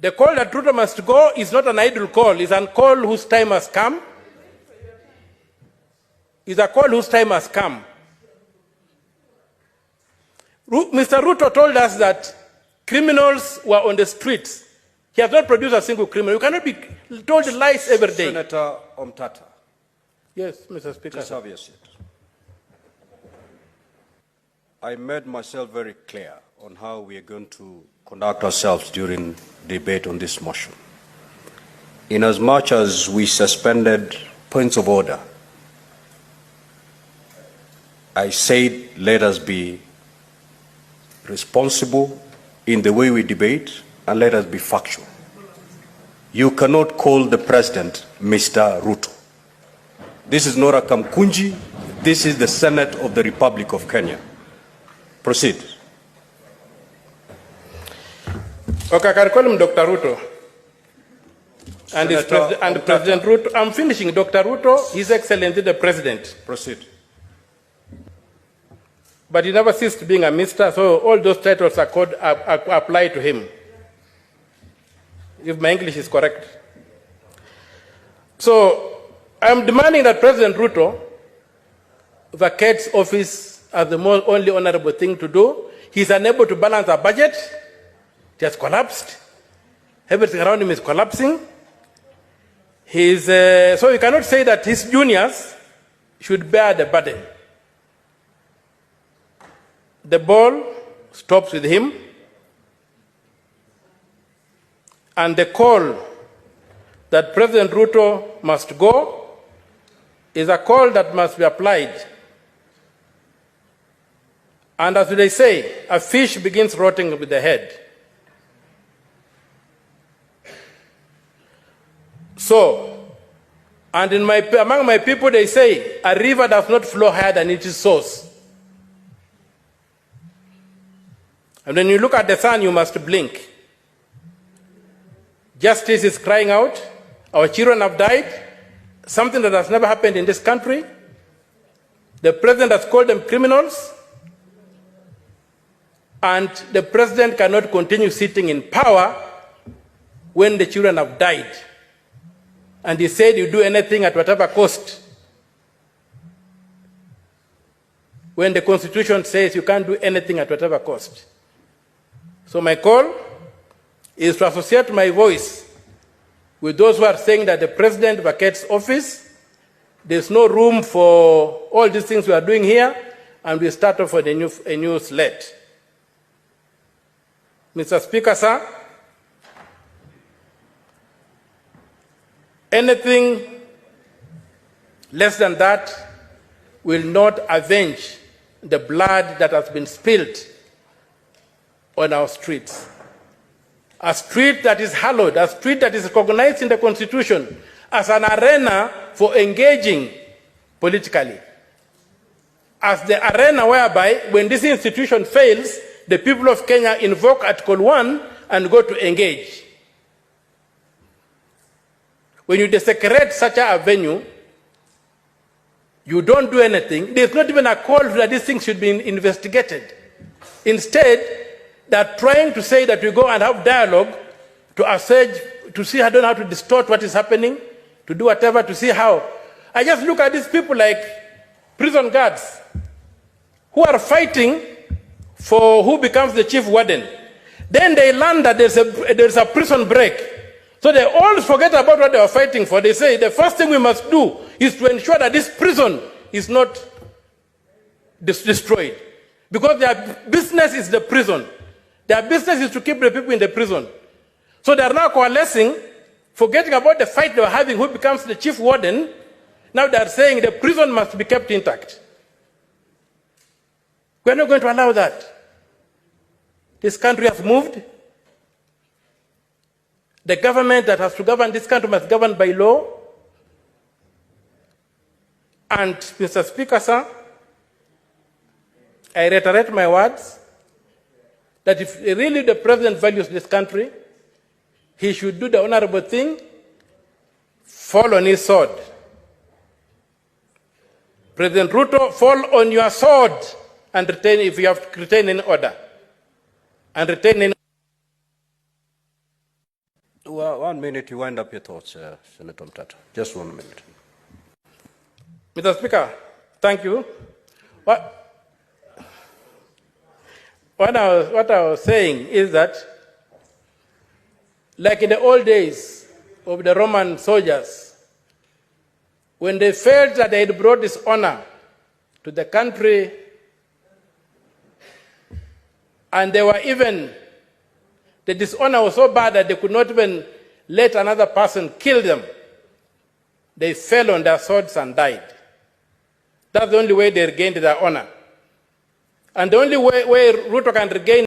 The call that Ruto must go is not an idle call. It's a call whose time has come. It's a call whose time has come. Mr. Ruto told us that criminals were on the streets. He has not produced a single criminal. You cannot be told lies every day. Senator Omtata. Yes, Mr. Speaker. Just have your seat. I made myself very clear on how we are going to conduct ourselves during debate on this motion. Inasmuch as we suspended points of order, I said let us be responsible in the way we debate and let us be factual. You cannot call the president Mr. Ruto. This is not a Kamkunji. This is the Senate of the Republic of Kenya. Proceed. Okay, I can call him Dr. Ruto. And President Ruto. I'm finishing. Dr. Ruto, His Excellency the President. Proceed. But he never ceased being a minister, so all those titles apply to him, if my English is correct. So I'm demanding that President Ruto vacates office as the only honorable thing to do. He's unable to balance a budget. It has collapsed. Everything around him is collapsing. So you cannot say that his juniors should bear the burden. The ball stops with him, and the call that President Ruto must go is a call that must be applied. And as they say, a fish begins rotting with the head. So, and among my people they say, a river does not flow higher than its source. And when you look at the sun, you must blink. Justice is crying out. Our children have died, something that has never happened in this country. The president has called them criminals. And the president cannot continue sitting in power when the children have died. And he said you do anything at whatever cost. When the Constitution says you can't do anything at whatever cost. So my call is to associate my voice with those who are saying that the president vacates office. There's no room for all these things we are doing here, and we start off with a new slate. Mr. Speaker, sir, anything less than that will not avenge the blood that has been spilled on our streets. A street that is hallowed, a street that is recognized in the Constitution as an arena for engaging politically. As the arena whereby, when this institution fails, the people of Kenya invoke Article 1 and go to engage. When you desecrate such a venue, you don't do anything. There's not even a call that these things should be investigated. Instead, they're trying to say that we go and have dialogue to assage, to see how to distort what is happening, to do whatever, to see how. I just look at these people like prison guards who are fighting for who becomes the chief warden. Then they learn that there's a prison break. So they all forget about what they are fighting for. They say the first thing we must do is to ensure that this prison is not destroyed. Because their business is the prison. Their business is to keep the people in the prison. So they are now coalescing, forgetting about the fight they were having, who becomes the chief warden. Now they are saying the prison must be kept intact. We are not going to allow that. This country has moved. The government that has to govern this country must govern by law. And, Mr. Speaker, sir, I reiterate my words that if really the president values this country, he should do the honorable thing, fall on his sword. President Ruto, fall on your sword and retain, if you have to retain in order. And retain in 1 minute, you wind up your thoughts, Senator Omtata. Just 1 minute. Mr. Speaker, thank you. What I was saying is that, like in the old days of the Roman soldiers, when they felt that they had brought dishonor to the country, and they were even, the dishonor was so bad that they could not even let another person kill them, they fell on their swords and died. That's the only way they regained their honor. And the only way Ruto can regain